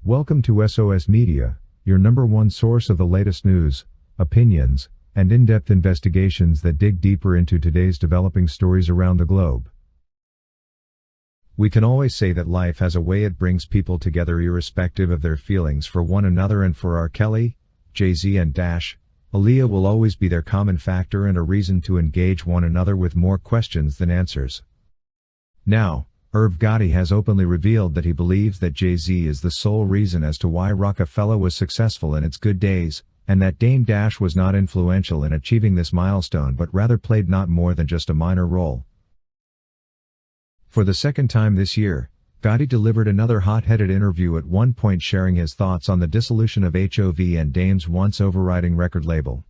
Welcome to SOS Media, your number one source of the latest news, opinions, and in-depth investigations that dig deeper into today's developing stories around the globe. We can always say that life has a way it brings people together irrespective of their feelings for one another, and for R. Kelly, Jayz and Dash, Aaliyah will always be their common factor and a reason to engage one another with more questions than answers. Now, Irv Gotti has openly revealed that he believes that Jay-Z is the sole reason as to why Roc-A-Fella was successful in its good days, and that Dame Dash was not influential in achieving this milestone but rather played not more than just a minor role. For the second time this year, Gotti delivered another hot-headed interview, at one point sharing his thoughts on the dissolution of HOV and Dame's once overriding record label.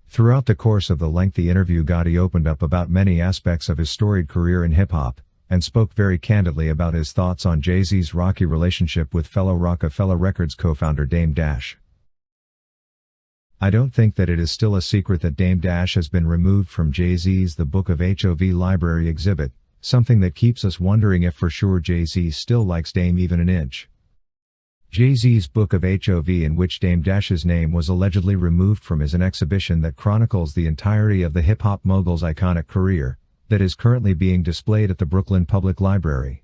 Throughout the course of the lengthy interview, Gotti opened up about many aspects of his storied career in hip-hop, and spoke very candidly about his thoughts on Jay-Z's rocky relationship with fellow Roc-A-Fella Records co-founder Dame Dash. I don't think that it is still a secret that Dame Dash has been removed from Jay-Z's The Book of HOV library exhibit, something that keeps us wondering if for sure Jay-Z still likes Dame even an inch. Jay-Z's Book of HOV, in which Dame Dash's name was allegedly removed from, is an exhibition that chronicles the entirety of the hip-hop mogul's iconic career, that is currently being displayed at the Brooklyn Public Library.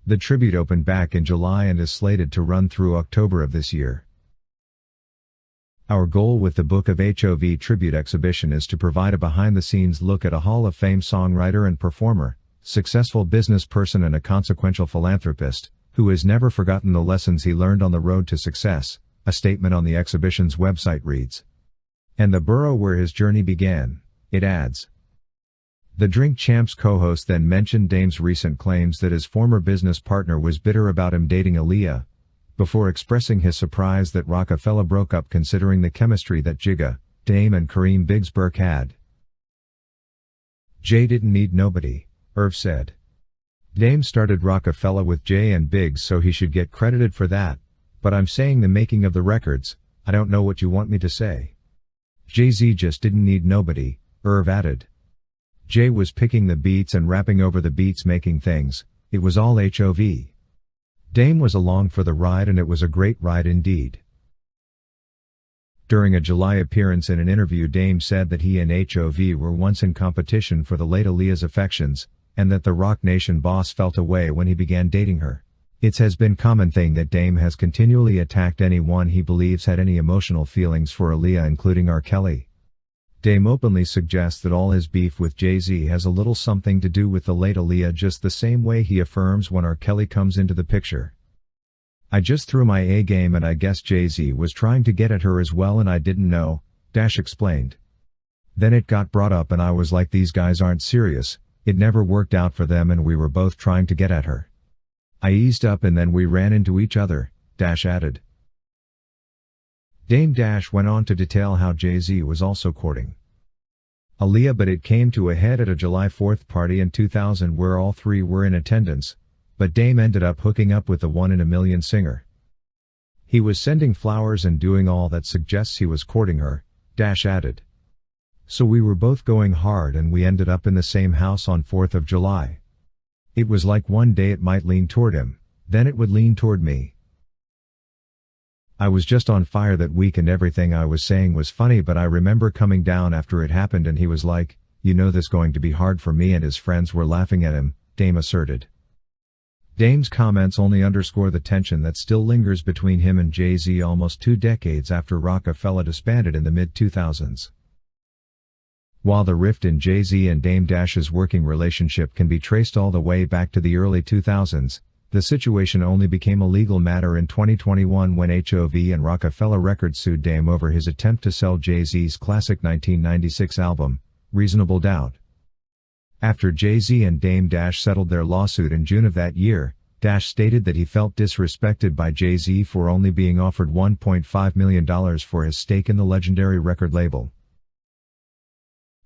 The tribute opened back in July and is slated to run through October of this year. Our goal with the Book of HOV tribute exhibition is to provide a behind-the-scenes look at a Hall of Fame songwriter and performer, successful business person and a consequential philanthropist, who has never forgotten the lessons he learned on the road to success, a statement on the exhibition's website reads. And the borough where his journey began, it adds. The Drink Champs co-host then mentioned Dame's recent claims that his former business partner was bitter about him dating Aaliyah, before expressing his surprise that Roc-A-Fella broke up considering the chemistry that Jigga, Dame and Kareem Biggs Burke had. Jay didn't need nobody, Irv said. Dame started Roc-A-Fella with Jay and Biggs, so he should get credited for that, but I'm saying the making of the records, I don't know what you want me to say. Jay-Z just didn't need nobody, Irv added. Jay was picking the beats and rapping over the beats, making things, it was all HOV. Dame was along for the ride, and it was a great ride indeed. During a July appearance in an interview, Dame said that he and HOV were once in competition for the late Aaliyah's affections, and that the Roc Nation boss felt away when he began dating her. It has been common thing that Dame has continually attacked anyone he believes had any emotional feelings for Aaliyah, including R. Kelly. Dame openly suggests that all his beef with Jay-Z has a little something to do with the late Aaliyah, just the same way he affirms when R. Kelly comes into the picture. I just threw my A game, and I guess Jay-Z was trying to get at her as well and I didn't know, Dash explained. Then it got brought up and I was like, these guys aren't serious, it never worked out for them and we were both trying to get at her. I eased up and then we ran into each other, Dash added. Dame Dash went on to detail how Jay-Z was also courting Aaliyah, but it came to a head at a July 4th party in 2000 where all three were in attendance, but Dame ended up hooking up with the one-in-a-million singer. He was sending flowers and doing all that suggests he was courting her, Dash added. So we were both going hard and we ended up in the same house on 4th of July. It was like one day it might lean toward him, then it would lean toward me. I was just on fire that week and everything I was saying was funny, but I remember coming down after it happened and he was like, you know this going to be hard for me, and his friends were laughing at him, Dame asserted. Dame's comments only underscore the tension that still lingers between him and Jay-Z almost 2 decades after Roc-A-Fella disbanded in the mid-2000s. While the rift in Jay-Z and Dame Dash's working relationship can be traced all the way back to the early 2000s, the situation only became a legal matter in 2021 when HOV and Roc-A-Fella Records sued Dame over his attempt to sell Jay-Z's classic 1996 album, Reasonable Doubt. After Jay-Z and Dame Dash settled their lawsuit in June of that year, Dash stated that he felt disrespected by Jay-Z for only being offered $1.5 million for his stake in the legendary record label.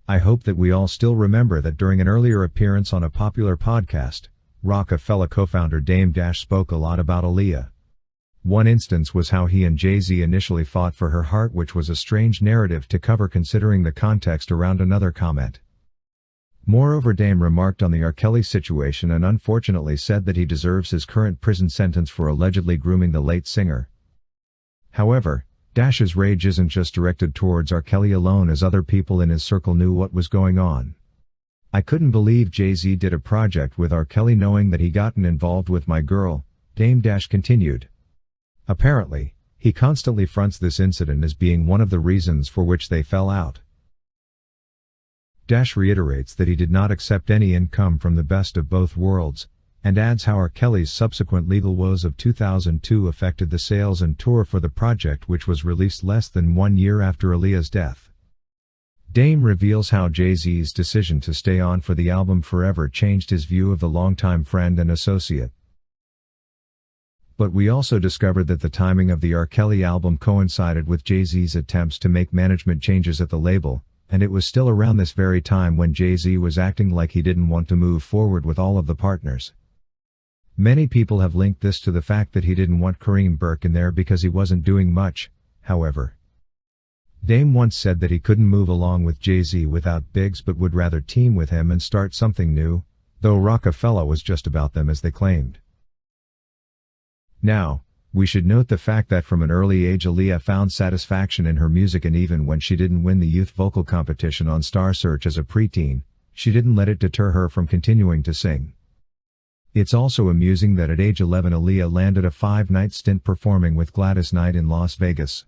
I hope that we all still remember that during an earlier appearance on a popular podcast, Roc-A-Fella co-founder Dame Dash spoke a lot about Aaliyah. One instance was how he and Jay-Z initially fought for her heart, which was a strange narrative to cover considering the context around another comment. Moreover, Dame remarked on the R. Kelly situation and unfortunately said that he deserves his current prison sentence for allegedly grooming the late singer. However, Dash's rage isn't just directed towards R. Kelly alone, as other people in his circle knew what was going on. "I couldn't believe Jay-Z did a project with R. Kelly knowing that he gotten involved with my girl," Dame Dash continued. Apparently, he constantly fronts this incident as being one of the reasons for which they fell out. Dash reiterates that he did not accept any income from the Best of Both Worlds, and adds how R. Kelly's subsequent legal woes of 2002 affected the sales and tour for the project, which was released less than 1 year after Aaliyah's death. Dame reveals how Jay-Z's decision to stay on for the album forever changed his view of the longtime friend and associate. But we also discovered that the timing of the R. Kelly album coincided with Jay-Z's attempts to make management changes at the label, and it was still around this very time when Jay-Z was acting like he didn't want to move forward with all of the partners. Many people have linked this to the fact that he didn't want Kareem Burke in there because he wasn't doing much, however. Dame once said that he couldn't move along with Jay-Z without Biggs but would rather team with him and start something new, though Roc-A-Fella was just about them as they claimed. Now, we should note the fact that from an early age Aaliyah found satisfaction in her music, and even when she didn't win the youth vocal competition on Star Search as a preteen, she didn't let it deter her from continuing to sing. It's also amusing that at age 11 Aaliyah landed a 5-night stint performing with Gladys Knight in Las Vegas.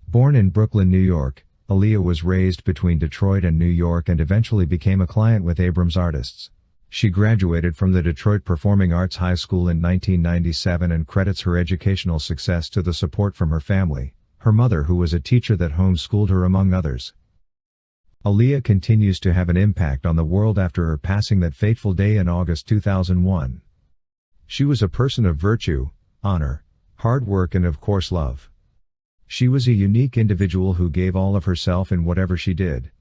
Born in Brooklyn, New York, Aaliyah was raised between Detroit and New York and eventually became a client with Abrams Artists. She graduated from the Detroit Performing Arts High School in 1997 and credits her educational success to the support from her family, her mother who was a teacher that homeschooled her among others. Aaliyah continues to have an impact on the world after her passing that fateful day in August 2001. She was a person of virtue, honor, hard work and of course love. She was a unique individual who gave all of herself in whatever she did.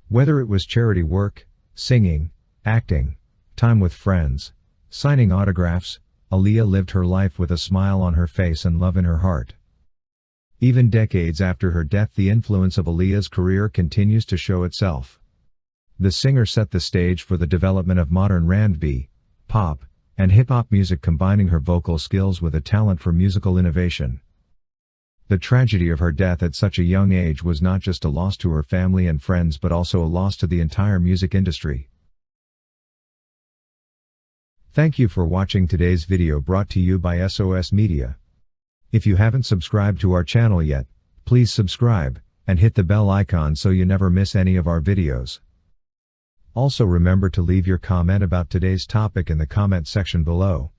Whether it was charity work, singing, acting, time with friends, signing autographs, Aaliyah lived her life with a smile on her face and love in her heart. Even decades after her death, the influence of Aaliyah's career continues to show itself. The singer set the stage for the development of modern R&B, pop, and hip-hop music, combining her vocal skills with a talent for musical innovation. The tragedy of her death at such a young age was not just a loss to her family and friends but also a loss to the entire music industry. Thank you for watching today's video brought to you by SOS Media. If you haven't subscribed to our channel yet, please subscribe, and hit the bell icon so you never miss any of our videos. Also remember to leave your comment about today's topic in the comment section below.